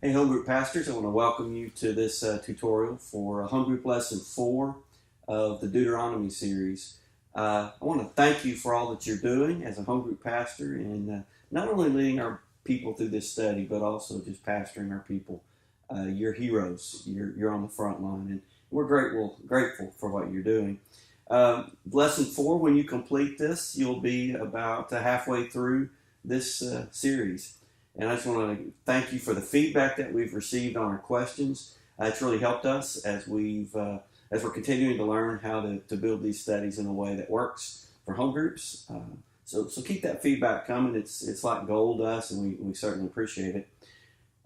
Hey, Home Group Pastors, I want to welcome you to this tutorial for Home Group Lesson 4 of the Deuteronomy series. I want to thank you for all that you're doing as a Home Group Pastor and not only leading our people through this study, but also just pastoring our people. You're heroes. You're on the front line, and we're grateful for what you're doing. Lesson 4, when you complete this, you'll be about halfway through this series. And I just want to thank you for the feedback that we've received on our questions. It's really helped us as we're continuing to learn how to build these studies in a way that works for home groups. So keep that feedback coming. It's like gold to us, and we certainly appreciate it.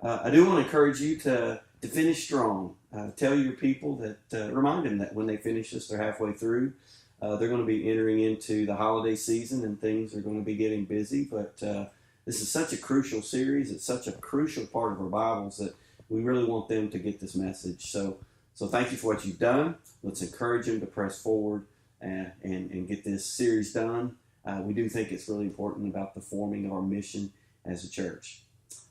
I do want to encourage you to finish strong. Tell your people that, remind them that when they finish this, they're halfway through. They're going to be entering into the holiday season, and things are going to be getting busy, but this is such a crucial series. It's such a crucial part of our Bibles that we really want them to get this message. So thank you for what you've done. Let's encourage them to press forward and get this series done. We do think it's really important about the forming of our mission as a church.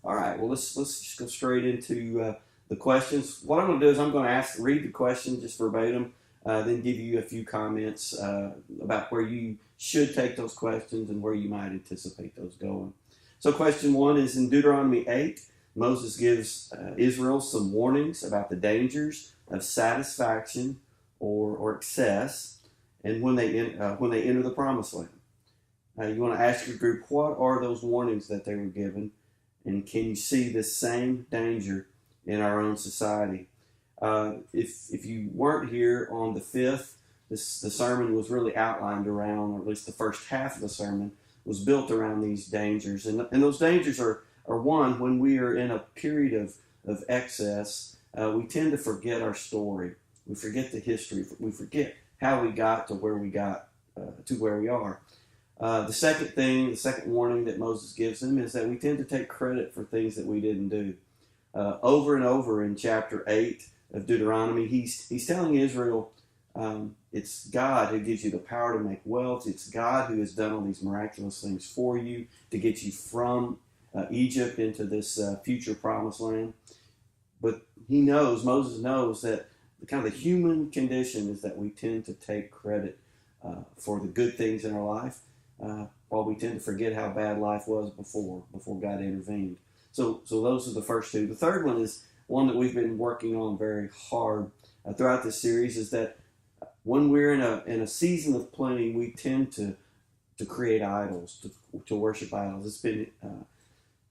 All right, well, let's just go straight into the questions. What I'm going to do is I'm going to read the question just verbatim, then give you a few comments about where you should take those questions and where you might anticipate those going. So question 1 is in Deuteronomy 8. Moses gives Israel some warnings about the dangers of satisfaction or excess, and when they enter the Promised Land. You want to ask your group, what are those warnings that they were given, and can you see this same danger in our own society? If you weren't here on the 5th, the sermon was really outlined around, or at least the first half of the sermon was built around these dangers. And those dangers are one, when we are in a period of excess, we tend to forget our story. We forget the history. We forget how we got to where we got to where we are. The second warning that Moses gives them is that we tend to take credit for things that we didn't do. Over and over in chapter 8 of Deuteronomy, he's telling Israel, it's God who gives you the power to make wealth. It's God who has done all these miraculous things for you to get you from Egypt into this future promised land. But Moses knows that the human condition is that we tend to take credit for the good things in our life, while we tend to forget how bad life was before God intervened. So those are the first two. The third one is one that we've been working on very hard throughout this series, is that when we're in a season of plenty, we tend to create idols, to worship idols. It's been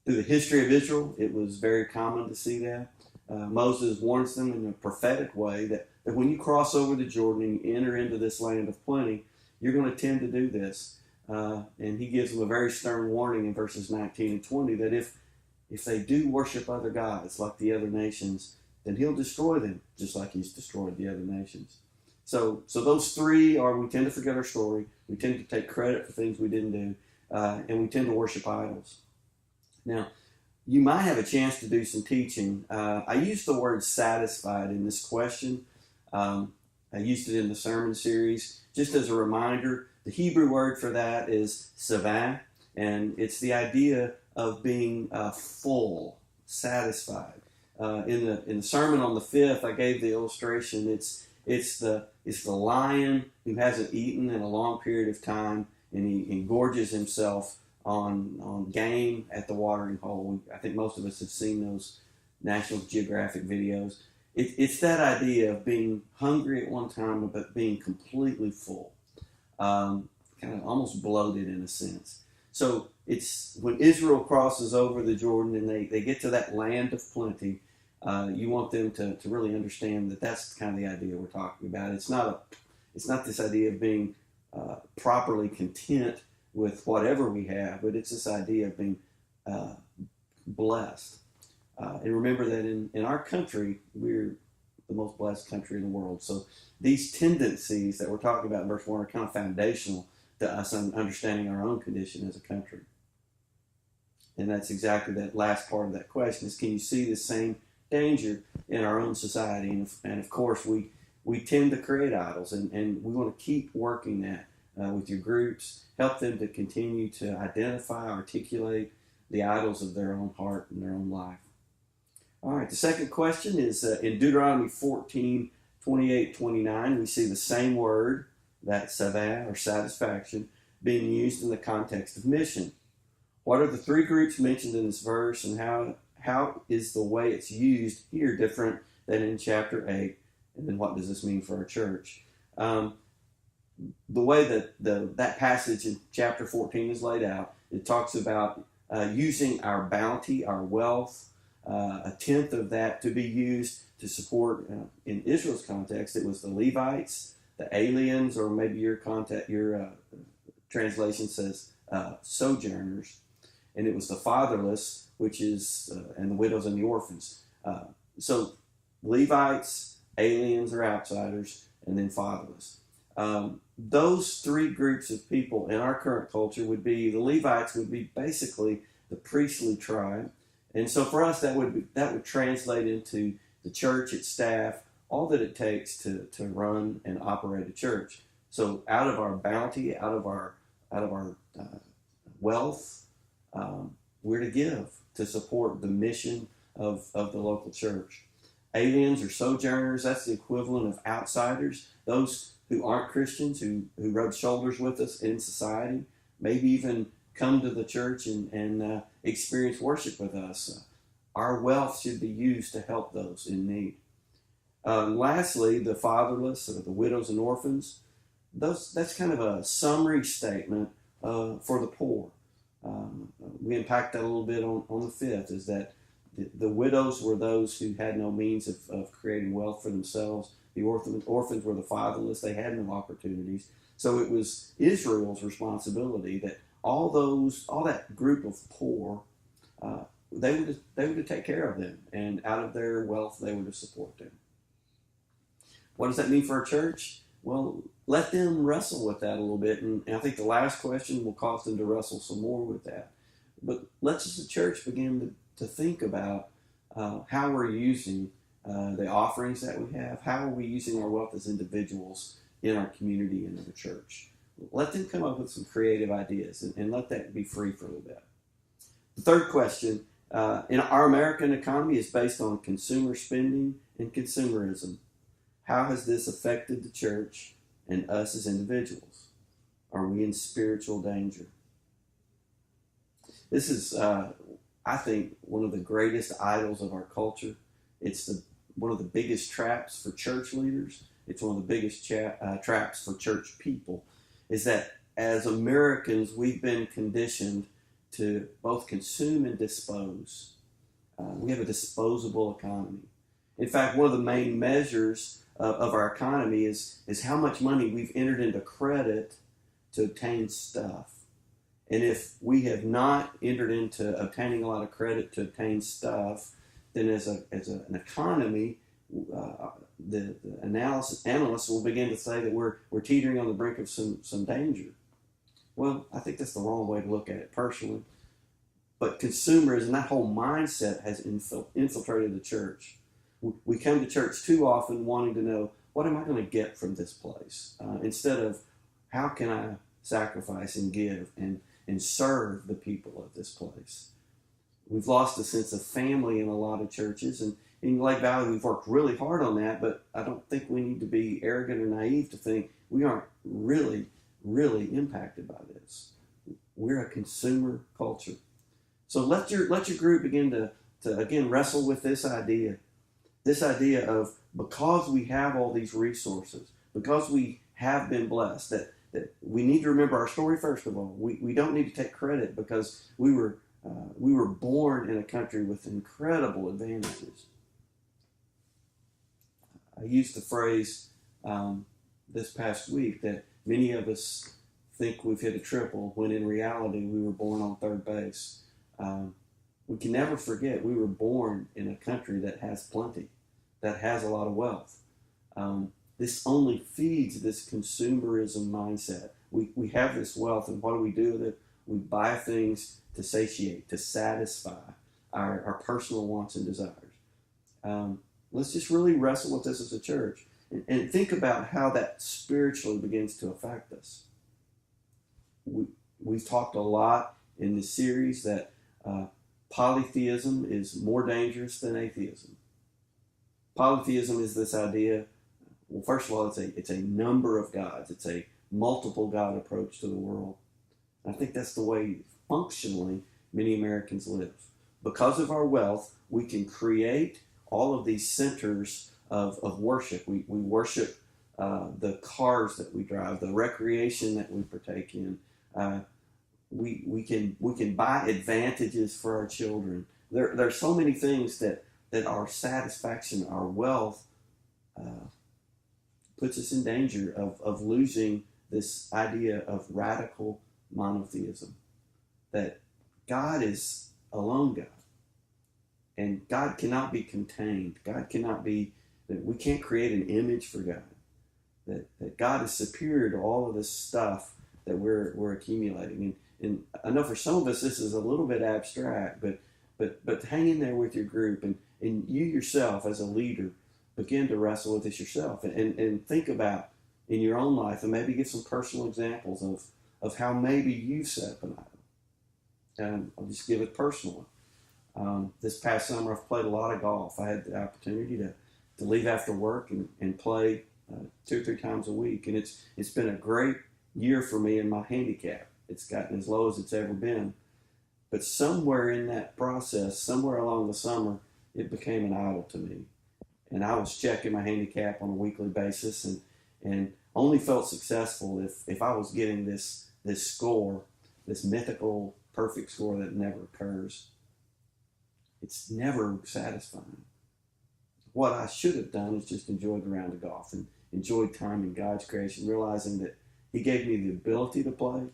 through the history of Israel, it was very common to see that. Moses warns them in a prophetic way that when you cross over the Jordan and you enter into this land of plenty, you're going to tend to do this. And he gives them a very stern warning in verses 19 and 20 that if they do worship other gods like the other nations, then he'll destroy them just like he's destroyed the other nations. So those three are, we tend to forget our story, we tend to take credit for things we didn't do, and we tend to worship idols. Now, you might have a chance to do some teaching. I used the word satisfied in this question. I used it in the sermon series. Just as a reminder, the Hebrew word for that is savah, and it's the idea of being full, satisfied. In the sermon on the 5th, I gave the illustration. It's the lion who hasn't eaten in a long period of time, and he gorges himself on game at the watering hole. I think most of us have seen those National Geographic videos. It's that idea of being hungry at one time, but being completely full, kind of almost bloated in a sense. So it's when Israel crosses over the Jordan and they get to that land of plenty, you want them to really understand that that's kind of the idea we're talking about. It's not this idea of being properly content with whatever we have, but it's this idea of being blessed. And remember that in our country, we're the most blessed country in the world. So these tendencies that we're talking about in verse 1 are kind of foundational to us understanding our own condition as a country. And that's exactly that last part of that question is, can you see the same danger in our own society? And of course, we tend to create idols, and we want to keep working that with your groups. Help them to continue to identify, articulate the idols of their own heart and their own life. All right, the second question is in Deuteronomy 14:28-29. We see the same word, that savah or satisfaction, being used in the context of mission. What are the three groups mentioned in this verse, and how is the way it's used here different than in chapter 8? And then what does this mean for our church? The way that that passage in chapter 14 is laid out, it talks about using our bounty, our wealth, a tenth of that to be used to support, in Israel's context, it was the Levites, the aliens, or maybe your translation says sojourners, and it was the fatherless, which is, and the widows and the orphans. So Levites, aliens or outsiders, and then fatherless. Those three groups of people in our current culture would be, the Levites would be basically the priestly tribe. And so for us, that would translate into the church, its staff, all that it takes to run and operate a church. So out of our bounty, out of our wealth, we're to give to support the mission of the local church. Aliens or sojourners, that's the equivalent of outsiders, those who aren't Christians, who rub shoulders with us in society, maybe even come to the church and experience worship with us. Our wealth should be used to help those in need. Lastly, the fatherless, or the widows and orphans, that's kind of a summary statement for the poor. We unpacked that a little bit on the fifth, is that the widows were those who had no means of creating wealth for themselves. The orphans were the fatherless. They had no opportunities. So it was Israel's responsibility that all that group of poor, they were to take care of them, and out of their wealth they were to support them. What does that mean for our church? Well, let them wrestle with that a little bit, and I think the last question will cause them to wrestle some more with that. But let's, as a church, begin to think about how we're using the offerings that we have. How are we using our wealth as individuals in our community and in the church? Let them come up with some creative ideas, and let that be free for a little bit. The third question, in our American economy, is based on consumer spending and consumerism. How has this affected the church and us as individuals? Are we in spiritual danger? This is, I think, one of the greatest idols of our culture. It's one of the biggest traps for church leaders. It's one of the biggest traps for church people, is that as Americans, we've been conditioned to both consume and dispose. We have a disposable economy. In fact, one of the main measures of our economy is how much money we've entered into credit to obtain stuff. And if we have not entered into obtaining a lot of credit to obtain stuff, then as an economy, the analysts will begin to say that we're teetering on the brink of some danger. Well, I think that's the wrong way to look at it personally. But consumerism, that whole mindset, has infiltrated the church. We come to church too often wanting to know, what am I going to get from this place? Instead of, how can I sacrifice and give and serve the people of this place? We've lost a sense of family in a lot of churches, and in Lake Valley we've worked really hard on that, but I don't think we need to be arrogant or naive to think we aren't really, really impacted by this. We're a consumer culture. So let your group begin to again wrestle with this idea of, because we have all these resources, because we have been blessed, that we need to remember our story first of all. We don't need to take credit because we were born in a country with incredible advantages. I used the phrase this past week that many of us think we've hit a triple, when in reality we were born on third base. We can never forget we were born in a country that has plenty, that has a lot of wealth. This only feeds this consumerism mindset. We have this wealth, and what do we do with it? We buy things to satiate, to satisfy our personal wants and desires. Let's just really wrestle with this as a church and think about how that spiritually begins to affect us. We've talked a lot in this series that Polytheism is more dangerous than atheism. Polytheism is this idea, well, first of all, it's a number of gods. It's a multiple God approach to the world. And I think that's the way, functionally, many Americans live. Because of our wealth, we can create all of these centers of worship. We worship the cars that we drive, the recreation that we partake in. We can buy advantages for our children. There are so many things that our satisfaction, our wealth, puts us in danger of losing this idea of radical monotheism, that God is alone God, and God cannot be contained. God cannot be, that we can't create an image for God, that God is superior to all of this stuff that we're accumulating. And I know for some of us this is a little bit abstract, but hang in there with your group, and you yourself as a leader begin to wrestle with this yourself, and think about in your own life, and maybe give some personal examples of how maybe you've set up an idol. And I'll just give it personally. This past summer, I've played a lot of golf. I had the opportunity to leave after work and play 2 or 3 times a week, and it's been a great year for me in my handicap. It's gotten as low as it's ever been. But somewhere in that process, somewhere along the summer, it became an idol to me. And I was checking my handicap on a weekly basis, and only felt successful if I was getting this score, this mythical perfect score that never occurs. It's never satisfying. What I should have done is just enjoyed the round of golf and enjoyed time in God's creation, realizing that He gave me the ability to play,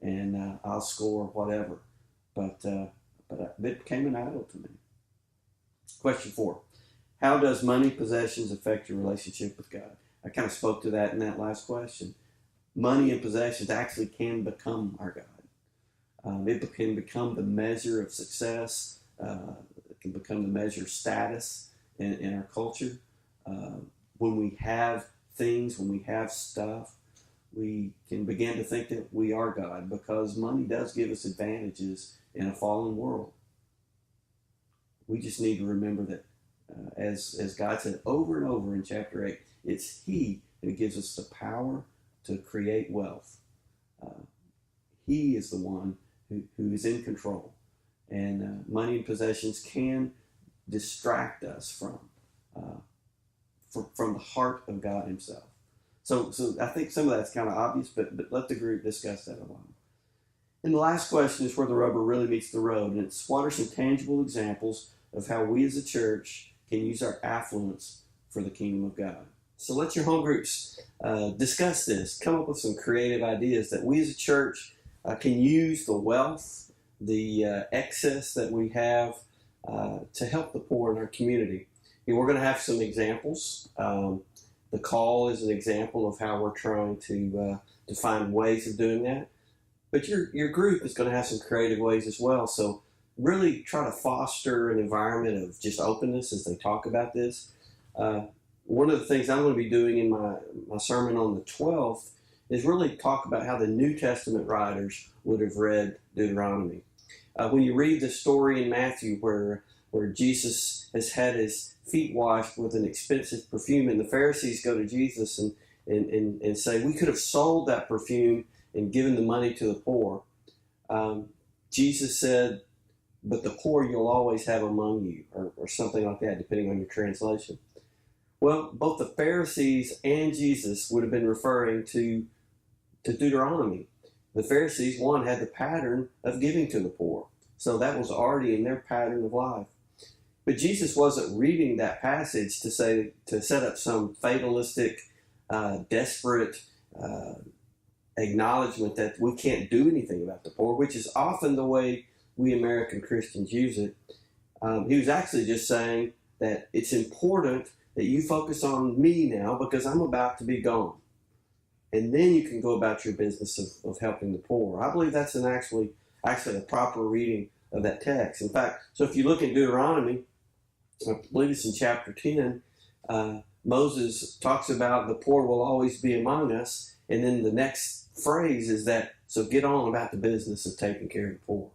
and I'll score whatever. But it became an idol to me. Question 4. How does money, possessions affect your relationship with God? I kind of spoke to that in that last question. Money and possessions actually can become our God. It can become the measure of success. It can become the measure of status in our culture. When we have things, when we have stuff, we can begin to think that we are God, because money does give us advantages in a fallen world. We just need to remember that, as God said over and over in chapter 8, it's He that gives us the power to create wealth. He is the one who is in control. And money and possessions can distract us from the heart of God Himself. So I think some of that's kind of obvious, but let the group discuss that a while. And the last question is where the rubber really meets the road, and it's what are some tangible examples of how we as a church can use our affluence for the kingdom of God. So let your home groups discuss this, come up with some creative ideas that we as a church can use the wealth, the excess that we have to help the poor in our community. And we're going to have some examples. The call is an example of how we're trying to find ways of doing that. But your group is going to have some creative ways as well. So really try to foster an environment of just openness as they talk about this. One of the things I'm going to be doing in my sermon on the 12th is really talk about how the New Testament writers would have read Deuteronomy. When you read the story in Matthew where Jesus has had his feet washed with an expensive perfume, and the Pharisees go to Jesus and say, we could have sold that perfume and given the money to the poor. Jesus said, but the poor you'll always have among you, or something like that, depending on your translation. Well, both the Pharisees and Jesus would have been referring to Deuteronomy. The Pharisees, one, had the pattern of giving to the poor. So that was already in their pattern of life. But Jesus wasn't reading that passage to set up some fatalistic, desperate acknowledgement that we can't do anything about the poor, which is often the way we American Christians use it. He was actually just saying that it's important that you focus on me now because I'm about to be gone. And then you can go about your business of helping the poor. I believe that's actually a proper reading of that text. In fact, so if you look at Deuteronomy, I believe it's in chapter 10, Moses talks about the poor will always be among us. And then the next phrase is that, so get on about the business of taking care of the poor.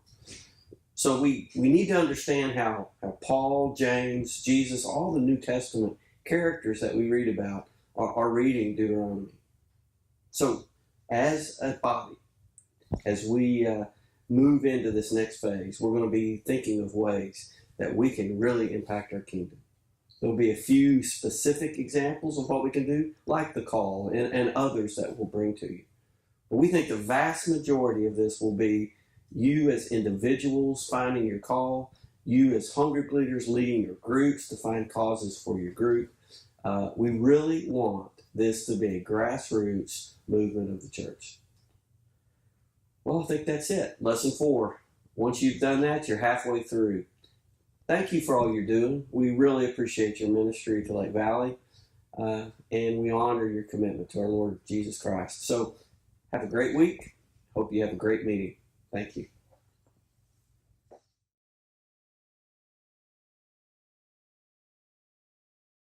So we need to understand how Paul, James, Jesus, all the New Testament characters that we read about are reading Deuteronomy. So as a body, as we move into this next phase, we're going to be thinking of ways that we can really impact our kingdom. There'll be a few specific examples of what we can do, like the call and others that we'll bring to you. But we think the vast majority of this will be you as individuals finding your call, you as home group leaders leading your groups to find causes for your group. We really want this to be a grassroots movement of the church. Well, I think that's it. Lesson 4. Once you've done that, you're halfway through. Thank you for all you're doing. We really appreciate your ministry to Lake Valley, and we honor your commitment to our Lord Jesus Christ. So have a great week. Hope you have a great meeting. Thank you.